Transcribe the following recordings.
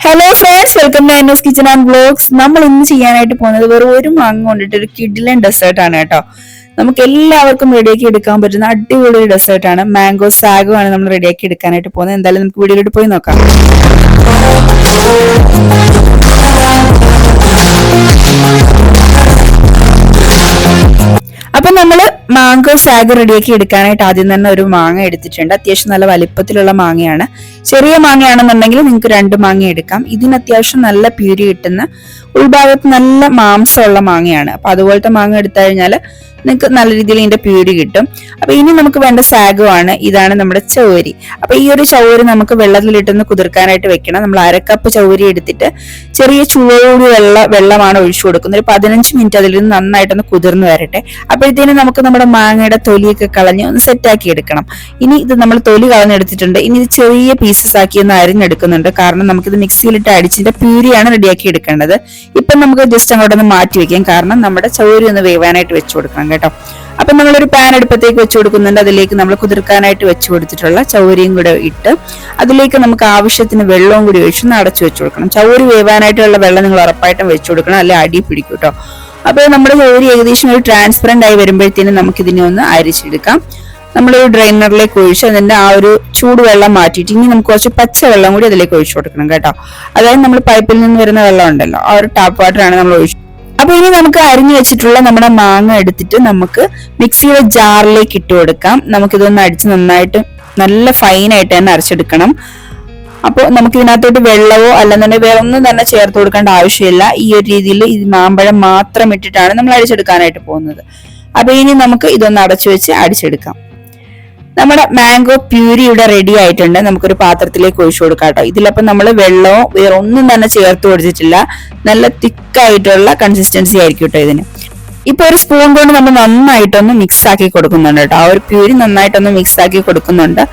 Hello friends, welcome to Andrew's kitchen and vlogs. നമ്മൾ ഇന്ന് ചെയ്യാനായിട്ട് പോകുന്നത് വെറും ഒരു മാങ്ങ കൊണ്ടിട്ട് ഒരു കിഡിലൻ ഡെസേർട്ട് ആണ് കേട്ടോ. നമുക്ക് എല്ലാവർക്കും റെഡിയാക്കി എടുക്കാൻ പറ്റുന്ന അടിപൊളി ഒരു ഡെസേർട്ട് ആണ്. മാംഗോ സാഗോ ആണ് നമ്മൾ റെഡിയാക്കി എടുക്കാനായിട്ട് പോകുന്നത്. എന്തായാലും നമുക്ക് വീഡിയോയിലോട്ട് പോയി നോക്കാം. അപ്പൊ നമ്മള് മാംഗോ സാഗ് റെഡിയാക്കി എടുക്കാനായിട്ട് ആദ്യം തന്നെ ഒരു മാങ്ങ എടുത്തിട്ടുണ്ട്. അത്യാവശ്യം നല്ല വലിപ്പത്തിലുള്ള മാങ്ങയാണ്. ചെറിയ മാങ്ങയാണെന്നുണ്ടെങ്കിൽ നിങ്ങൾക്ക് 2 മാങ്ങ എടുക്കാം. ഇതിന് അത്യാവശ്യം നല്ല പ്യൂരി കിട്ടുന്ന ഉൾഭാഗത്ത് നല്ല മാംസമുള്ള മാങ്ങയാണ്. അപ്പൊ അതുപോലത്തെ മാങ്ങ എടുത്തു കഴിഞ്ഞാൽ നിങ്ങൾക്ക് നല്ല രീതിയിൽ ഇതിന്റെ പ്യൂരി കിട്ടും. അപ്പൊ ഇനി നമുക്ക് വേണ്ട സാഗോ ആണ്. ഇതാണ് നമ്മുടെ ചൗരി. അപ്പൊ ഈ ഒരു ചൗരി നമുക്ക് വെള്ളത്തിലിട്ടൊന്ന് കുതിർക്കാനായിട്ട് വെക്കണം. നമ്മൾ 1/2 കപ്പ് ചൗരി എടുത്തിട്ട് ചെറിയ ചൂടോടി വെള്ളമാണ് ഒഴിച്ചു കൊടുക്കുന്നത്. ഒരു 15 മിനിറ്റ് അതിൽ നിന്ന് നന്നായിട്ടൊന്ന് കുതിർന്ന് വരട്ടെ. അപ്പോഴത്തേനും നമുക്ക് നമ്മുടെ മാങ്ങയുടെ തൊലിയൊക്കെ കളഞ്ഞ് ഒന്ന് സെറ്റാക്കി എടുക്കണം. ഇനി ഇത് നമ്മൾ തൊലി കളഞ്ഞെടുത്തിട്ടുണ്ട്. ഇനി ഇത് ചെറിയ പീസസ് ആക്കി ഒന്ന് അരിഞ്ഞെടുക്കുന്നുണ്ട്. കാരണം നമുക്കിത് മിക്സിയിലിട്ട് അടിച്ചിട്ട് പ്യൂരിയാണ് റെഡിയാക്കി എടുക്കേണ്ടത്. ഇപ്പം നമുക്ക് ജസ്റ്റ് അങ്ങോട്ടൊന്ന് മാറ്റി വെക്കാം. കാരണം നമ്മുടെ ചൗരി ഒന്ന് വേവാനായിട്ട് വെച്ചു കൊടുക്കണം കേട്ടോ. അപ്പൊ നമ്മളൊരു പാൻ അടുപ്പത്തേക്ക് വെച്ചു കൊടുക്കുന്നുണ്ട്. അതിലേക്ക് നമ്മൾ കുതിർക്കാനായിട്ട് വെച്ചു കൊടുത്തിട്ടുള്ള ചൗരിയും കൂടെ ഇട്ട് അതിലേക്ക് നമുക്ക് ആവശ്യത്തിന് വെള്ളവും കൂടി ഒഴിച്ച് അടച്ചു വെച്ചു കൊടുക്കണം. ചൗരി വേവാനായിട്ടുള്ള വെള്ളം നിങ്ങൾ ഉറപ്പായിട്ടും വെച്ചു കൊടുക്കണം, അല്ലെ അടി പിടിക്കും കേട്ടോ. അപ്പോൾ നമ്മുടെ ചൗരി ഏകദേശം ഒരു ട്രാൻസ്പെറന്റ് ആയി വരുമ്പോഴത്തേനും നമുക്ക് ഇതിനെ ഒന്ന് അരിച്ചെടുക്കാം. നമ്മളൊരു ഡ്രെയിനറിലേക്ക് ഒഴിച്ച് അതിന്റെ ആ ഒരു ചൂടുവെള്ളം മാറ്റിയിട്ട് ഇനി നമുക്ക് കുറച്ച് പച്ചവെള്ളം കൂടി അതിലേക്ക് ഒഴിച്ചു കൊടുക്കണം കേട്ടോ. അതായത് നമ്മൾ പൈപ്പിൽ നിന്ന് വരുന്ന വെള്ളം ഉണ്ടല്ലോ, ആ ഒരു ടാപ്പ് വാട്ടർ ആണ് നമ്മൾ ഒഴിച്ചു. അപ്പൊ ഇനി നമുക്ക് അരിഞ്ഞു വെച്ചിട്ടുള്ള നമ്മുടെ മാങ്ങ എടുത്തിട്ട് നമുക്ക് മിക്സിയുടെ ജാറിലേക്ക് ഇട്ട് കൊടുക്കാം. നമുക്കിതൊന്ന് അടിച്ച് നന്നായിട്ട് നല്ല ഫൈനായിട്ട് തന്നെ അരച്ചെടുക്കണം. അപ്പോൾ നമുക്ക് ഇതിനകത്തോട്ട് വെള്ളമോ അല്ലെന്നുണ്ടെങ്കിൽ വേറെ ഒന്നും തന്നെ ചേർത്ത് കൊടുക്കേണ്ട ആവശ്യമില്ല. ഈ ഒരു രീതിയിൽ ഈ മാമ്പഴം മാത്രം ഇട്ടിട്ടാണ് നമ്മൾ അടിച്ചെടുക്കാനായിട്ട് പോകുന്നത്. അപ്പൊ ഇനി നമുക്ക് ഇതൊന്ന് അടച്ചു വെച്ച് അടിച്ചെടുക്കാം. നമ്മുടെ മാംഗോ പ്യൂരി ഇവിടെ റെഡി ആയിട്ടുണ്ട്. നമുക്കൊരു പാത്രത്തിലേക്ക് ഒഴിച്ചു കൊടുക്കാം കേട്ടോ. ഇതിലപ്പം നമ്മൾ വെള്ളമോ വേറെ ഒന്നും തന്നെ ചേർത്ത് കൊടുത്തിട്ടില്ല. നല്ല തിക്കായിട്ടുള്ള കൺസിസ്റ്റൻസി ആയിരിക്കും കേട്ടോ ഇതിന്. ഇപ്പൊ ഒരു സ്പൂൺ കൊണ്ട് നമ്മൾ നന്നായിട്ടൊന്ന് മിക്സ് ആക്കി കൊടുക്കുന്നുണ്ട് കേട്ടോ. ആ ഒരു പ്യൂരി നന്നായിട്ടൊന്ന് മിക്സ് ആക്കി കൊടുക്കുന്നുണ്ട്.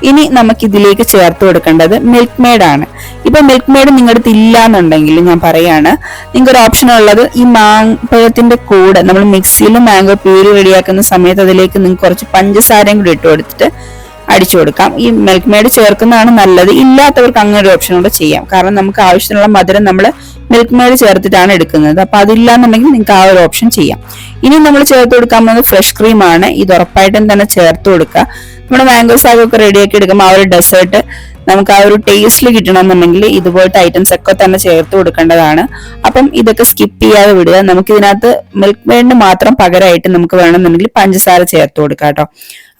ഇനി നമുക്ക് ഇതിലേക്ക് ചേർത്ത് കൊടുക്കേണ്ടത് മിൽക്ക് മെയ്ഡ് ആണ്. ഇപ്പൊ മിൽക്ക് മെയ്ഡ് നിങ്ങളുടെ അടുത്ത് ഇല്ല എന്നുണ്ടെങ്കിൽ ഞാൻ പറയാണ്, നിങ്ങൾക്ക് ഒരു ഓപ്ഷൻ ഉള്ളത് ഈ മാമ്പഴത്തിന്റെ കൂടെ നമ്മൾ മിക്സിയിൽ മാംഗോ പ്യൂരി റെഡിയാക്കുന്ന സമയത്ത് അതിലേക്ക് നിങ്ങൾക്ക് കുറച്ച് പഞ്ചസാരയും കൂടി ഇട്ട് കൊടുത്തിട്ട് അടിച്ചു കൊടുക്കാം. ഈ മിൽക്ക് മെയ്ഡ് ചേർക്കുന്നതാണ് നല്ലത്. ഇല്ലാത്തവർക്ക് അങ്ങനെ ഒരു ഓപ്ഷൻ കൂടെ ചെയ്യാം. കാരണം നമുക്ക് ആവശ്യത്തിനുള്ള മധുരം നമ്മൾ മിൽക്ക് മെയ്ഡ് ചേർത്തിട്ടാണ് എടുക്കുന്നത്. അപ്പൊ അതില്ലാന്നുണ്ടെങ്കിൽ നിങ്ങൾക്ക് ആ ഒരു ഓപ്ഷൻ ചെയ്യാം. ഇനി നമ്മൾ ചേർത്ത് കൊടുക്കാൻ പോകുന്നത് ഫ്രഷ് ക്രീം ആണ്. ഇത് ഉറപ്പായിട്ടും തന്നെ ചേർത്ത് കൊടുക്കുക. നമ്മുടെ മാംഗോ സാഗ് ഒക്കെ റെഡിയാക്കി എടുക്കുമ്പോൾ ആ ഒരു ഡെസേർട്ട് നമുക്ക് ആ ഒരു ടേസ്റ്റിൽ കിട്ടണമെന്നുണ്ടെങ്കിൽ ഇതുപോലത്തെ ഐറ്റംസ് ഒക്കെ തന്നെ ചേർത്ത് കൊടുക്കേണ്ടതാണ്. അപ്പം ഇതൊക്കെ സ്കിപ്പ് ചെയ്യാതെ വിടുക. നമുക്ക് ഇതിനകത്ത് മിൽക്ക് മെയ്ഡിന് മാത്രം പകരമായിട്ട് നമുക്ക് വേണമെന്നുണ്ടെങ്കിൽ പഞ്ചസാര ചേർത്ത് കൊടുക്കാം കേട്ടോ.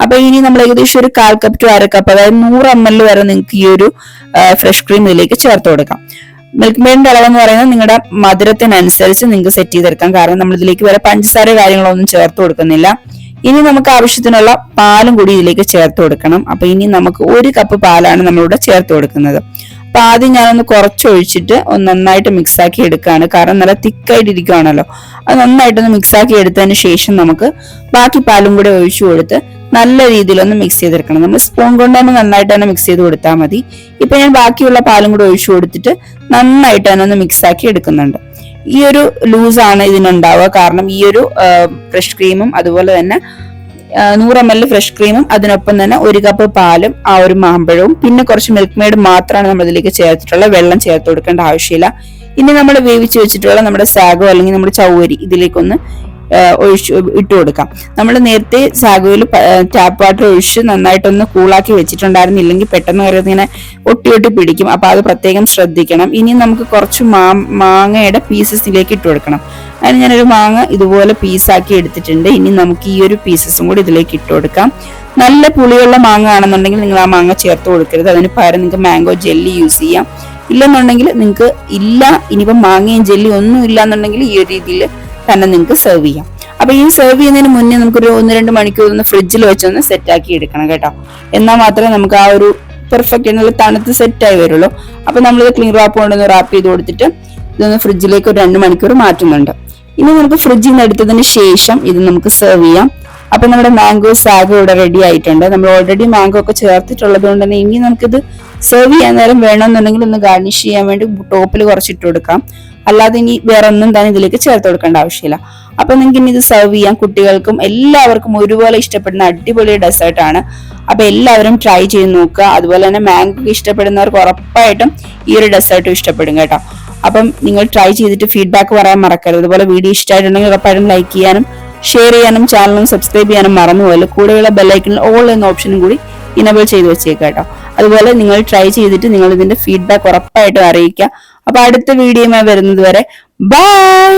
അപ്പൊ ഇനി നമ്മൾ ഏകദേശം ഒരു 1/4 കപ്പ് ടു 1/2 കപ്പ്, അതായത് 100 ml വരെ നിങ്ങൾക്ക് ഈ ഒരു ഫ്രഷ് ക്രീം ഇതിലേക്ക് ചേർത്ത് കൊടുക്കാം. മിൽക്ക് മെയ്ഡിന്റെ അളവെന്ന് പറയുന്നത് നിങ്ങളുടെ മധുരത്തിനനുസരിച്ച് നിങ്ങൾക്ക് സെറ്റ് ചെയ്തെടുക്കാം. കാരണം നമ്മൾ ഇതിലേക്ക് വരെ പഞ്ചസാര കാര്യങ്ങളൊന്നും ചേർത്ത് കൊടുക്കുന്നില്ല. ഇനി നമുക്ക് ആവശ്യത്തിനുള്ള പാലും കൂടി ഇതിലേക്ക് ചേർത്ത് കൊടുക്കണം. അപ്പൊ ഇനി നമുക്ക് 1 കപ്പ് പാലാണ് നമ്മളിവിടെ ചേർത്ത് കൊടുക്കുന്നത്. അപ്പൊ ആദ്യം ഞാനൊന്ന് കുറച്ചൊഴിച്ചിട്ട് ഒന്ന് നന്നായിട്ട് മിക്സ് ആക്കി എടുക്കുകയാണ്. കാരണം നല്ല തിക്കായിട്ട് ഇരിക്കുകയാണല്ലോ. അത് നന്നായിട്ടൊന്ന് മിക്സ് ആക്കി എടുത്തതിന് ശേഷം നമുക്ക് ബാക്കി പാലും കൂടി ഒഴിച്ചു കൊടുത്ത് നല്ല രീതിയിലൊന്ന് മിക്സ് ചെയ്തെടുക്കണം. നമ്മൾ സ്പൂൺ കൊണ്ട് തന്നെ നന്നായിട്ട് തന്നെ മിക്സ് ചെയ്ത് കൊടുത്താൽ മതി. ഇപ്പൊ ഞാൻ ബാക്കിയുള്ള പാലും കൂടി ഒഴിച്ചു കൊടുത്തിട്ട് നന്നായിട്ട് തന്നെ ഒന്ന് മിക്സ് ആക്കി എടുക്കുന്നുണ്ട്. ഈ ഒരു ലൂസാണ് ഇതിനുണ്ടാവുക. കാരണം ഈ ഒരു ഫ്രഷ് ക്രീമും അതുപോലെ തന്നെ 100 ml ഫ്രഷ് ക്രീമും അതിനൊപ്പം തന്നെ 1 കപ്പ് പാലും ആ ഒരു മാമ്പഴവും പിന്നെ കുറച്ച് മിൽക്ക് മെയ്ഡ് മാത്രമാണ് നമ്മൾ ഇതിലേക്ക് ചേർത്തിട്ടുള്ള. വെള്ളം ചേർത്ത് കൊടുക്കേണ്ട ആവശ്യമില്ല. ഇനി നമ്മൾ വേവിച്ച് വെച്ചിട്ടുള്ള നമ്മുടെ സാഗോ അല്ലെങ്കിൽ നമ്മുടെ ചൗരി ഇതിലേക്കൊന്ന് ഇട്ട് കൊടുക്കാം. നമ്മൾ നേരത്തെ സാഗോയിൽ ടാപ്പ് വാട്ടർ ഒഴിച്ച് നന്നായിട്ടൊന്ന് കൂളാക്കി വെച്ചിട്ടുണ്ടായിരുന്നില്ലെങ്കിൽ പെട്ടെന്ന് ഇങ്ങനെ ഒട്ടി പിടിക്കും. അപ്പൊ അത് പ്രത്യേകം ശ്രദ്ധിക്കണം. ഇനി നമുക്ക് കുറച്ച് മാങ്ങയുടെ പീസസിലേക്ക് ഇട്ട് കൊടുക്കണം. അതിന് ഞാനൊരു മാങ്ങ ഇതുപോലെ പീസാക്കി എടുത്തിട്ടുണ്ട്. ഇനി നമുക്ക് ഈ ഒരു പീസസും കൂടി ഇതിലേക്ക് ഇട്ട് കൊടുക്കാം. നല്ല പുളിയുള്ള മാങ്ങ ആണെന്നുണ്ടെങ്കിൽ നിങ്ങൾ ആ മാങ്ങ ചേർത്ത് കൊടുക്കരുത്. അതിന് പകരം നിങ്ങൾക്ക് മാംഗോ ജെല്ലി യൂസ് ചെയ്യാം. ഇല്ലെന്നുണ്ടെങ്കിൽ നിങ്ങൾക്ക് ഇനിയിപ്പം മാങ്ങയും ജെല്ലി ഒന്നും ഇല്ലാന്നുണ്ടെങ്കിൽ ഈ ഒരു രീതിയിൽ തന്നെ നിങ്ങൾക്ക് സെർവ് ചെയ്യാം. അപ്പൊ ഈ സെർവ് ചെയ്യുന്നതിന് മുന്നേ നമുക്കൊരു 1-2 മണിക്കൂർ ഒന്ന് ഫ്രിഡ്ജിൽ വെച്ചൊന്ന് സെറ്റ് ആക്കി എടുക്കണം കേട്ടോ. എന്നാൽ മാത്രമേ നമുക്ക് ആ ഒരു പെർഫെക്റ്റ് എന്നുള്ള തണുത്ത് സെറ്റായി വരുള്ളൂ. അപ്പൊ നമ്മളിത് ക്ലീൻ റാപ്പ് കൊണ്ടൊന്ന് റാപ്പ് ചെയ്ത് കൊടുത്തിട്ട് ഇതൊന്ന് ഫ്രിഡ്ജിലേക്ക് ഒരു 2 മണിക്കൂർ മാറ്റുന്നുണ്ട്. ഇനി നമുക്ക് ഫ്രിഡ്ജിൽ നിന്ന് എടുത്തതിന് ശേഷം ഇത് നമുക്ക് സെർവ് ചെയ്യാം. അപ്പൊ നമ്മുടെ മാംഗോ സാഗോ ഇവിടെ റെഡി ആയിട്ടുണ്ട്. നമ്മൾ ഓൾറെഡി മാംഗോ ഒക്കെ ചേർത്തിട്ടുള്ളത് കൊണ്ട് തന്നെ ഇനി നമുക്കിത് സെർവ് ചെയ്യാൻ നേരം വേണമെന്നുണ്ടെങ്കിൽ ഒന്ന് ഗാർണിഷ് ചെയ്യാൻ വേണ്ടി ടോപ്പിൽ കുറച്ചിട്ട് കൊടുക്കാം. അല്ലാതെ ഇനി വേറെ ഒന്നും തന്നെ ഇതിലേക്ക് ചേർത്ത് കൊടുക്കേണ്ട ആവശ്യമില്ല. അപ്പൊ നിങ്ങൾക്ക് ഇനി ഇത് സെർവ് ചെയ്യാം. കുട്ടികൾക്കും എല്ലാവർക്കും ഒരുപോലെ ഇഷ്ടപ്പെടുന്ന അടിപൊളി ഡെസേർട്ട് ആണ്. അപ്പൊ എല്ലാവരും ട്രൈ ചെയ്ത് നോക്കുക. അതുപോലെ തന്നെ മാംഗോ ഇഷ്ടപ്പെടുന്നവർക്ക് ഉറപ്പായിട്ടും ഈ ഒരു ഡെസേർട്ടും ഇഷ്ടപ്പെടും കേട്ടോ. അപ്പം നിങ്ങൾ ട്രൈ ചെയ്തിട്ട് ഫീഡ്ബാക്ക് പറയാൻ മറക്കരുത്. അതുപോലെ വീഡിയോ ഇഷ്ടമായിട്ടുണ്ടെങ്കിൽ ഉറപ്പായിട്ടും ലൈക്ക് ചെയ്യാനും ഷെയർ ചെയ്യാനും ചാനലും സബ്സ്ക്രൈബ് ചെയ്യാനും മറന്നുപോലെ കൂടെയുള്ള ബെല്ലൈക്കണിൽ ഓൾ എന്ന ഓപ്ഷനും കൂടി ഇനബിൾ ചെയ്ത് വെച്ചേക്കാം കേട്ടോ. അതുപോലെ നിങ്ങൾ ട്രൈ ചെയ്തിട്ട് നിങ്ങൾ ഇതിന്റെ ഫീഡ്ബാക്ക് ഉറപ്പായിട്ടും അറിയിക്കുക. അപ്പൊ അടുത്ത വീഡിയോയുമായി വരുന്നത് വരെ ബൈ.